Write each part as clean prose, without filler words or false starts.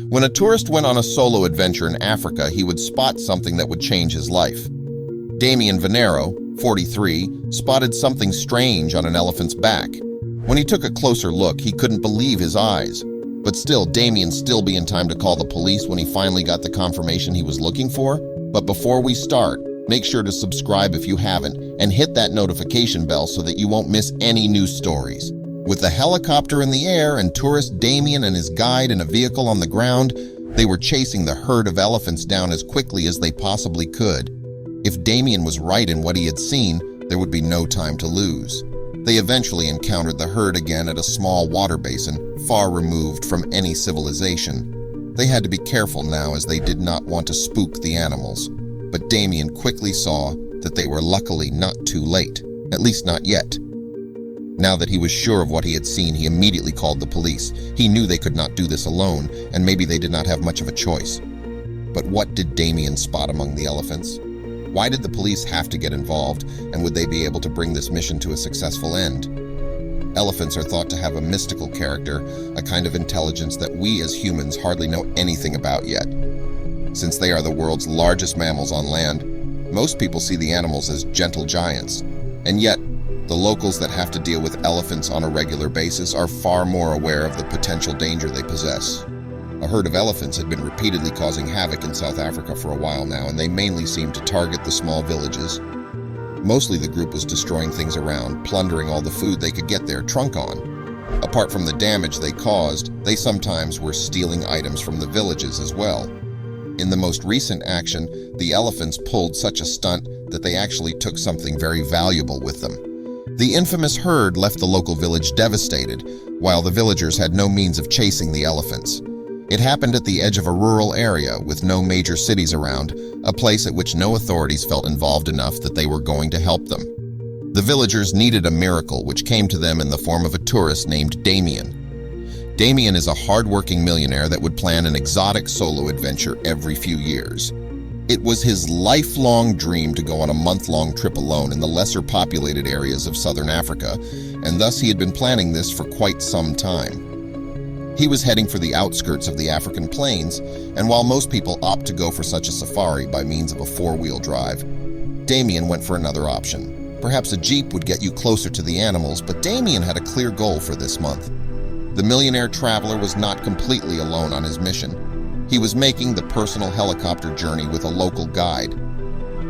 When a tourist went on a solo adventure in Africa, he would spot something that would change his life. Damien Venero, 43, spotted something strange on an elephant's back. When he took a closer look, he couldn't believe his eyes. But still, Damien still be in time to call the police when he finally got the confirmation he was looking for. But before we start, make sure to subscribe if you haven't and hit that notification bell so that you won't miss any new stories. With the helicopter in the air and tourist Damien and his guide in a vehicle on the ground, they were chasing the herd of elephants down as quickly as they possibly could. If Damien was right in what he had seen, there would be no time to lose. They eventually encountered the herd again at a small water basin, far removed from any civilization. They had to be careful now as they did not want to spook the animals. But Damien quickly saw that they were luckily not too late, at least not yet. Now that he was sure of what he had seen, he immediately called the police. He knew they could not do this alone, and maybe they did not have much of a choice. But what did Damien spot among the elephants? Why did the police have to get involved, and would they be able to bring this mission to a successful end? Elephants are thought to have a mystical character, a kind of intelligence that we as humans hardly know anything about yet. Since they are the world's largest mammals on land, most people see the animals as gentle giants, and yet the locals that have to deal with elephants on a regular basis are far more aware of the potential danger they possess. A herd of elephants had been repeatedly causing havoc in South Africa for a while now, and they mainly seemed to target the small villages. Mostly the group was destroying things around, plundering all the food they could get their trunk on. Apart from the damage they caused, they sometimes were stealing items from the villages as well. In the most recent action, the elephants pulled such a stunt that they actually took something very valuable with them. The infamous herd left the local village devastated, while the villagers had no means of chasing the elephants. It happened at the edge of a rural area with no major cities around, a place at which no authorities felt involved enough that they were going to help them. The villagers needed a miracle, which came to them in the form of a tourist named Damien. Damien is a hard-working millionaire that would plan an exotic solo adventure every few years. It was his lifelong dream to go on a month-long trip alone in the lesser populated areas of southern Africa, and thus he had been planning this for quite some time. He was heading for the outskirts of the African plains, and while most people opt to go for such a safari by means of a four-wheel drive, Damien went for another option. Perhaps a jeep would get you closer to the animals, but Damien had a clear goal for this month. The millionaire traveler was not completely alone on his mission. He was making the personal helicopter journey with a local guide.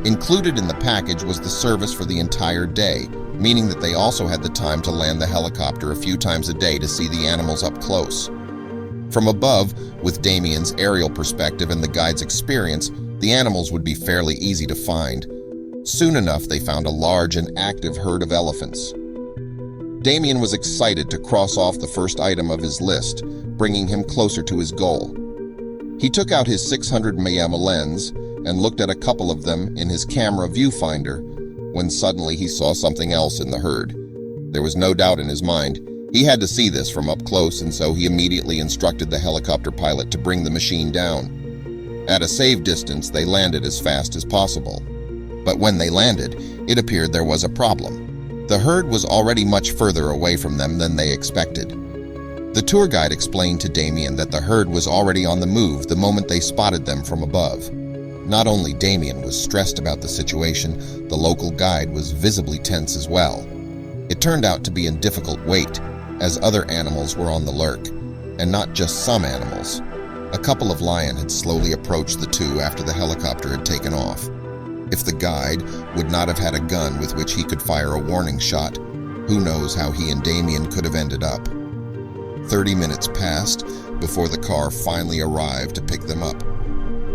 Included in the package was the service for the entire day, meaning that they also had the time to land the helicopter a few times a day to see the animals up close. From above, with Damien's aerial perspective and the guide's experience, the animals would be fairly easy to find. Soon enough, they found a large and active herd of elephants. Damien was excited to cross off the first item of his list, bringing him closer to his goal. He took out his 600mm lens and looked at a couple of them in his camera viewfinder when suddenly he saw something else in the herd. There was no doubt in his mind. He had to see this from up close, and so he immediately instructed the helicopter pilot to bring the machine down. At a safe distance, they landed as fast as possible. But when they landed, it appeared there was a problem. The herd was already much further away from them than they expected. The tour guide explained to Damien that the herd was already on the move the moment they spotted them from above. Not only Damien was stressed about the situation, the local guide was visibly tense as well. It turned out to be a difficult wait, as other animals were on the lurk, and not just some animals. A couple of lions had slowly approached the two after the helicopter had taken off. If the guide would not have had a gun with which he could fire a warning shot, who knows how he and Damien could have ended up. 30 minutes passed before the car finally arrived to pick them up.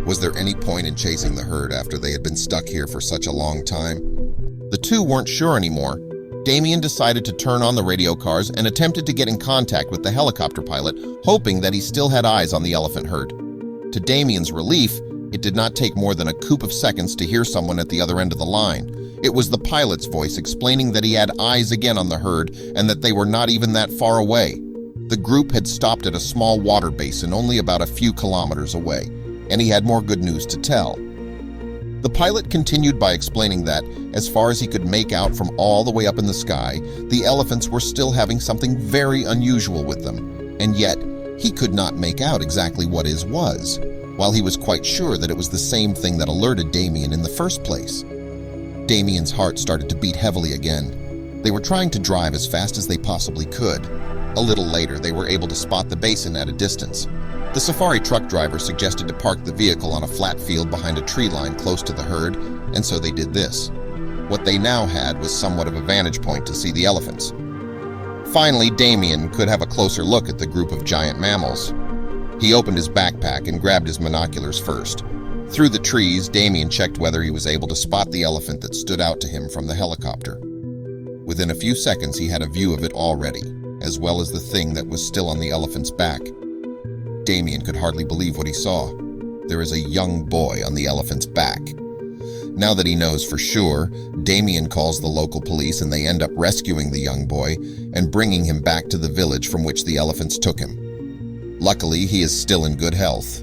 Was there any point in chasing the herd after they had been stuck here for such a long time? The two weren't sure anymore. Damien decided to turn on the radio cars and attempted to get in contact with the helicopter pilot, hoping that he still had eyes on the elephant herd. To Damien's relief, it did not take more than a coup of seconds to hear someone at the other end of the line. It was the pilot's voice explaining that he had eyes again on the herd and that they were not even that far away. The group had stopped at a small water basin only about a few kilometers away, and he had more good news to tell. The pilot continued by explaining that, as far as he could make out from all the way up in the sky, the elephants were still having something very unusual with them, and yet He could not make out exactly what his was, while he was quite sure that it was the same thing that alerted Damien in the first place. Damien's heart started to beat heavily again. They were trying to drive as fast as they possibly could. A little later, they were able to spot the basin at a distance. The safari truck driver suggested to park the vehicle on a flat field behind a tree line close to the herd, and so they did this. What they now had was somewhat of a vantage point to see the elephants. Finally, Damien could have a closer look at the group of giant mammals. He opened his backpack and grabbed his binoculars first. Through the trees, Damien checked whether he was able to spot the elephant that stood out to him from the helicopter. Within a few seconds, he had a view of it already, as well as the thing that was still on the elephant's back. Damien could hardly believe what he saw. There is a young boy on the elephant's back. Now that he knows for sure, Damien calls the local police and they end up rescuing the young boy and bringing him back to the village from which the elephants took him. Luckily, he is still in good health.